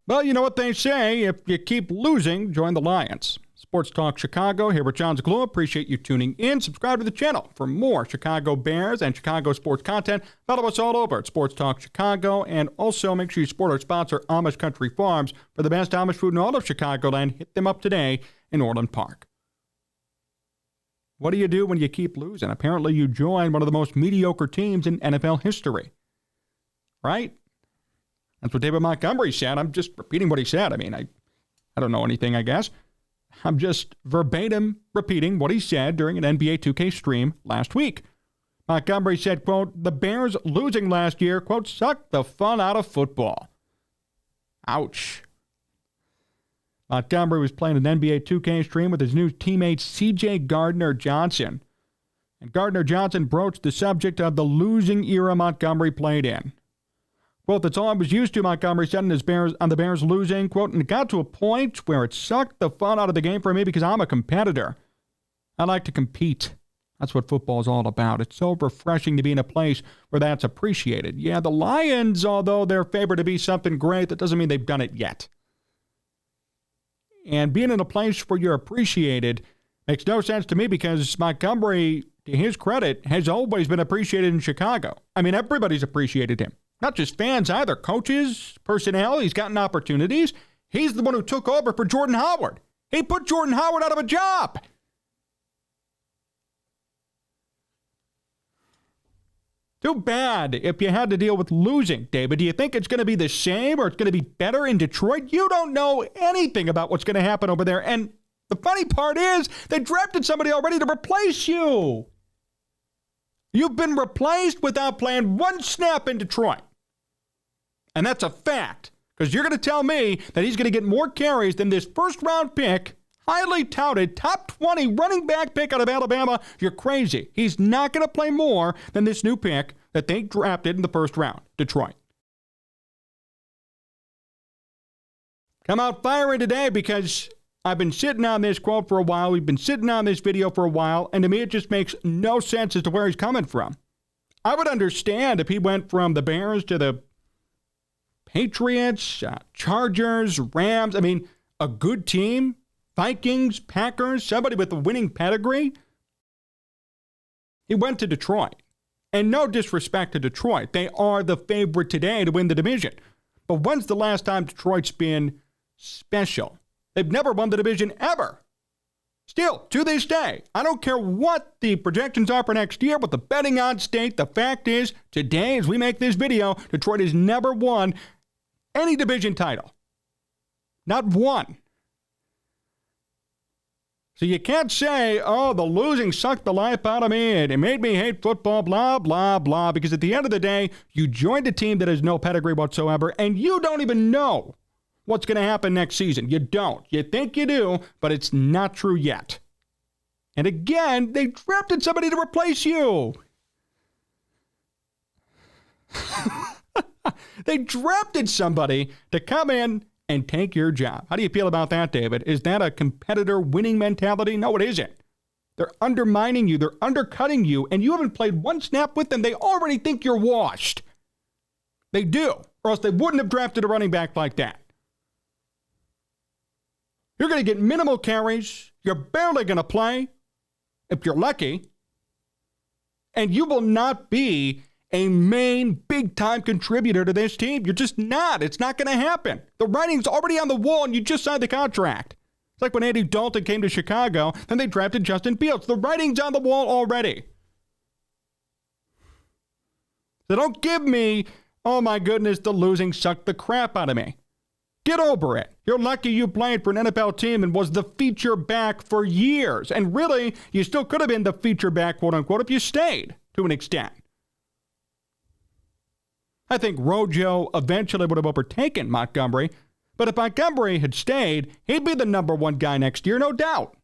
Well, you know what they say. If you keep losing, join the Lions. Sports Talk Chicago here with Jon Zaghloul. Appreciate you tuning in. Subscribe to the channel for more Chicago Bears and Chicago sports content. Follow us all over at Sports Talk Chicago. And also make sure you support our sponsor, Amish Country Farms, for the best Amish food in all of Chicagoland. Hit them up today in Orland Park. What do you do when you keep losing? Apparently you join one of the most mediocre teams in NFL history. Right? That's what David Montgomery said. I'm just repeating what he said. I mean, I don't know anything, I guess. I'm just verbatim repeating what he said during an NBA 2K stream last week. Montgomery said, quote, "The Bears losing last year, quote, sucked the fun out of football." Ouch. Montgomery was playing an NBA 2K stream with his new teammate C.J. Gardner-Johnson. And Gardner-Johnson broached the subject of the losing era Montgomery played in. Quote, "That's all I was used to," Montgomery said on the Bears losing. Quote, "And it got to a point where it sucked the fun out of the game for me because I'm a competitor. I like to compete. That's what football is all about. It's so refreshing to be in a place where that's appreciated. Yeah, the Lions, although they're favored to be something great, that doesn't mean they've done it yet. And being in a place where you're appreciated makes no sense to me because Montgomery, to his credit, has always been appreciated in Chicago. I mean, everybody's appreciated him. Not just fans either, coaches, personnel. He's gotten opportunities. He's the one who took over for Jordan Howard. He put Jordan Howard out of a job. Too bad if you had to deal with losing, David. Do you think it's going to be the same or it's going to be better in Detroit? You don't know anything about what's going to happen over there. And the funny part is they drafted somebody already to replace you. You've been replaced without playing one snap in Detroit. And that's a fact, because you're going to tell me that he's going to get more carries than this first-round pick, highly touted, top 20 running back pick out of Alabama. You're crazy. He's not going to play more than this new pick that they drafted in the first round, Detroit. Come out firing today because I've been sitting on this quote for a while. We've been sitting on this video for a while, and to me it just makes no sense as to where he's coming from. I would understand if he went from the Bears to the Patriots, Chargers, Rams. I mean, a good team, Vikings, Packers, somebody with a winning pedigree. He went to Detroit. And no disrespect to Detroit. They are the favorite today to win the division. But when's the last time Detroit's been special? They've never won the division ever. Still, to this day, I don't care what the projections are for next year, what the betting odds state. The fact is, today as we make this video, Detroit has never won any division title. Not one. So you can't say, oh, the losing sucked the life out of me and it made me hate football, blah, blah, blah, because at the end of the day, you joined a team that has no pedigree whatsoever, and you don't even know what's going to happen next season. You don't. You think you do, but it's not true yet. And again, they drafted somebody to replace you. They drafted somebody to come in and take your job. How do you feel about that, David? Is that a competitor winning mentality? No, it isn't. They're undermining you. They're undercutting you, and you haven't played one snap with them. They already think you're washed. They do, or else they wouldn't have drafted a running back like that. You're going to get minimal carries. You're barely going to play, if you're lucky. And you will not be a main big-time contributor to this team. You're just not. It's not going to happen. The writing's already on the wall, and you just signed the contract. It's like when Andy Dalton came to Chicago, then they drafted Justin Fields. The writing's on the wall already. So don't give me, oh my goodness, the losing sucked the crap out of me. Get over it. You're lucky you played for an NFL team and was the feature back for years. And really, you still could have been the feature back, quote unquote, if you stayed to an extent. I think Rojo eventually would have overtaken Montgomery, but if Montgomery had stayed, he'd be the number one guy next year, no doubt.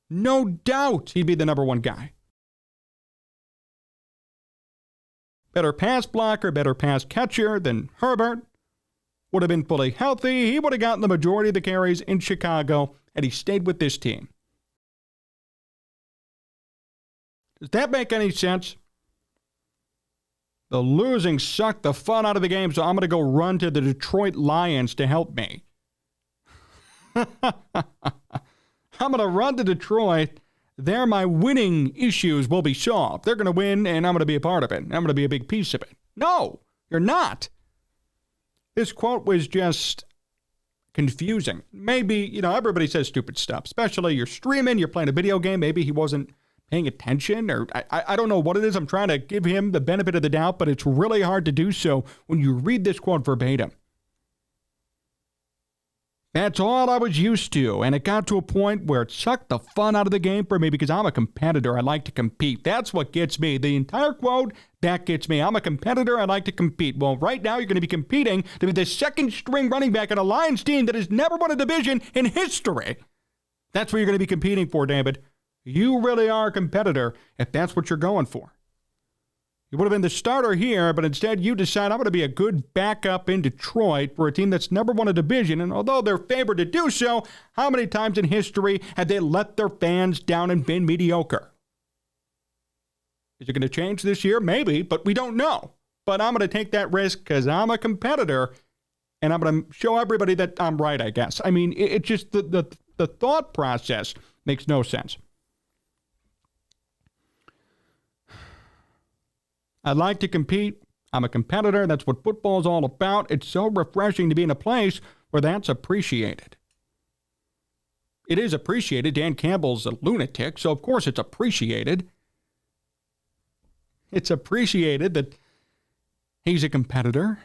No doubt he'd be the number one guy. Better pass blocker, better pass catcher than Herbert. Would have been fully healthy. He would have gotten the majority of the carries in Chicago, and he stayed with this team. Does that make any sense? The losing sucked the fun out of the game, so I'm going to go run to the Detroit Lions to help me. I'm going to run to Detroit. There, my winning issues will be solved. They're going to win, and I'm going to be a part of it. I'm going to be a big piece of it. No, you're not. This quote was just confusing. Maybe, everybody says stupid stuff, especially you're streaming, you're playing a video game. Maybe he wasn't paying attention, or I don't know what it is. I'm trying to give him the benefit of the doubt, but it's really hard to do so when you read this quote verbatim. That's all I was used to, and it got to a point where it sucked the fun out of the game for me because I'm a competitor. I like to compete. That's what gets me. The entire quote, that gets me. I'm a competitor. I like to compete. Well, right now you're going to be competing to be the second-string running back on a Lions team that has never won a division in history. That's what you're going to be competing for, David. You really are a competitor if that's what you're going for. You would have been the starter here, but instead you decide I'm going to be a good backup in Detroit for a team that's never won a division. And although they're favored to do so, how many times in history have they let their fans down and been mediocre? Is it going to change this year? Maybe, but we don't know. But I'm going to take that risk because I'm a competitor, and I'm going to show everybody that I'm right, I guess. I mean, it's just the thought process makes no sense. I like to compete. I'm a competitor. That's what football is all about. It's so refreshing to be in a place where that's appreciated. It is appreciated. Dan Campbell's a lunatic, so of course it's appreciated. It's appreciated that he's a competitor.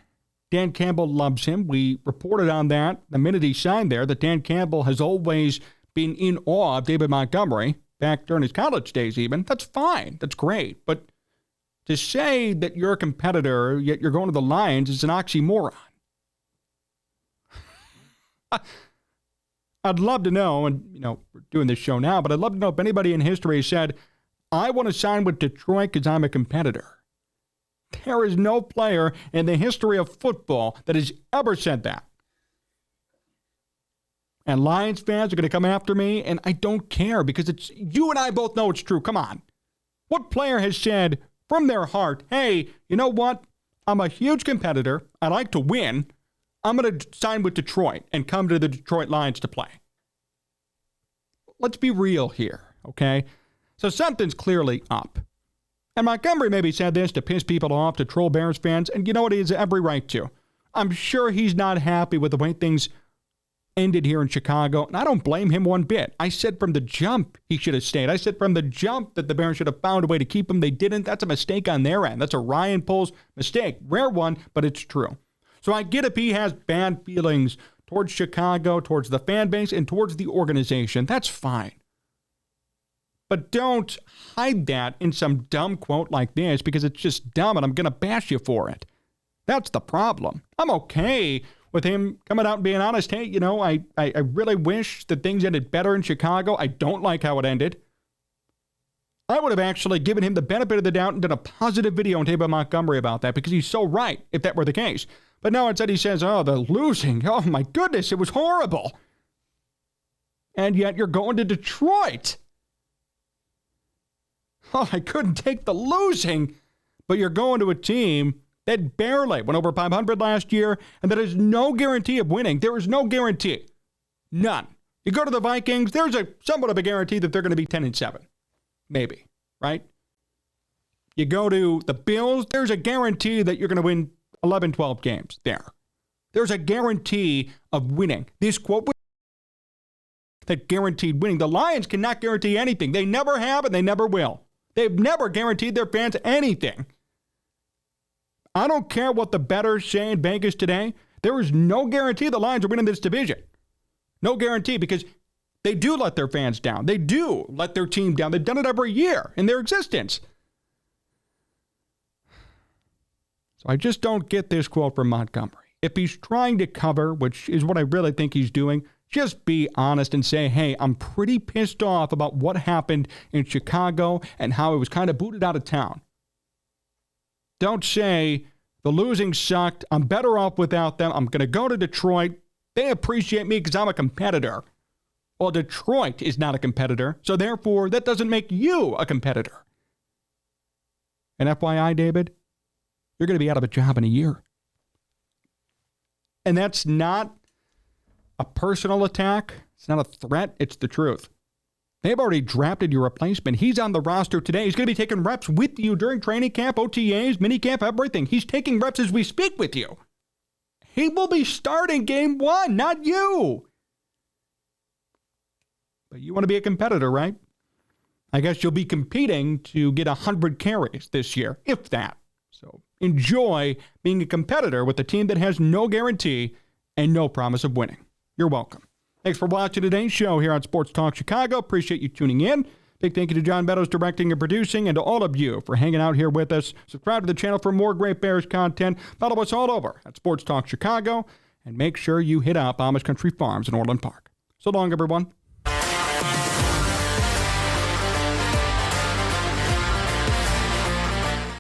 Dan Campbell loves him. We reported on that the minute he signed there, that Dan Campbell has always been in awe of David Montgomery, back during his college days even. That's fine. That's great. But to say that you're a competitor, yet you're going to the Lions, is an oxymoron. I'd love to know, and, we're doing this show now, but I'd love to know if anybody in history has said, I want to sign with Detroit because I'm a competitor. There is no player in the history of football that has ever said that. And Lions fans are going to come after me, and I don't care because it's you and I both know it's true. Come on. What player has said from their heart, hey, you know what? I'm a huge competitor. I like to win. I'm going to sign with Detroit and come to the Detroit Lions to play. Let's be real here, okay? So something's clearly up. And Montgomery maybe said this to piss people off, to troll Bears fans, and you know what? He has every right to. I'm sure he's not happy with the way things ended here in Chicago, and I don't blame him one bit. I said from the jump he should have stayed. I said from the jump that the Bears should have found a way to keep him. They didn't. That's a mistake on their end. That's a Ryan Poles mistake. Rare one, but it's true. So I get if he has bad feelings towards Chicago, towards the fan base, and towards the organization. That's fine. But don't hide that in some dumb quote like this because it's just dumb and I'm going to bash you for it. That's the problem. I'm okay with him coming out and being honest. Hey, I really wish that things ended better in Chicago. I don't like how it ended. I would have actually given him the benefit of the doubt and done a positive video on David Montgomery about that because he's so right if that were the case. But now instead he says, oh, the losing. Oh, my goodness, it was horrible. And yet you're going to Detroit. Oh, I couldn't take the losing. But you're going to a team that barely went over 500 last year, and that is no guarantee of winning. There is no guarantee. None. You go to the Vikings, there's somewhat of a guarantee that they're going to be 10-7. Maybe, right? You go to the Bills, there's a guarantee that you're going to win 11, 12 games there. There's a guarantee of winning. This quote that guaranteed winning. The Lions cannot guarantee anything. They never have and they never will. They've never guaranteed their fans anything. I don't care what the bettors say in Vegas today. There is no guarantee the Lions are winning this division. No guarantee because they do let their fans down. They do let their team down. They've done it every year in their existence. So I just don't get this quote from Montgomery. If he's trying to cover, which is what I really think he's doing, just be honest and say, hey, I'm pretty pissed off about what happened in Chicago and how it was kind of booted out of town. Don't say, the losing sucked. I'm better off without them. I'm going to go to Detroit. They appreciate me because I'm a competitor. Well, Detroit is not a competitor, so therefore that doesn't make you a competitor. And FYI, David, you're going to be out of a job in a year. And that's not a personal attack. It's not a threat. It's the truth. They've already drafted your replacement. He's on the roster today. He's going to be taking reps with you during training camp, OTAs, minicamp, everything. He's taking reps as we speak with you. He will be starting game one, not you. But you want to be a competitor, right? I guess you'll be competing to get 100 carries this year, if that. So enjoy being a competitor with a team that has no guarantee and no promise of winning. You're welcome. Thanks for watching today's show here on Sports Talk Chicago. Appreciate you tuning in. Big thank you to John Meadows directing and producing, and to all of you for hanging out here with us. Subscribe to the channel for more great Bears content. Follow us all over at Sports Talk Chicago, and make sure you hit up Amish Country Farms in Orland Park. So long, everyone.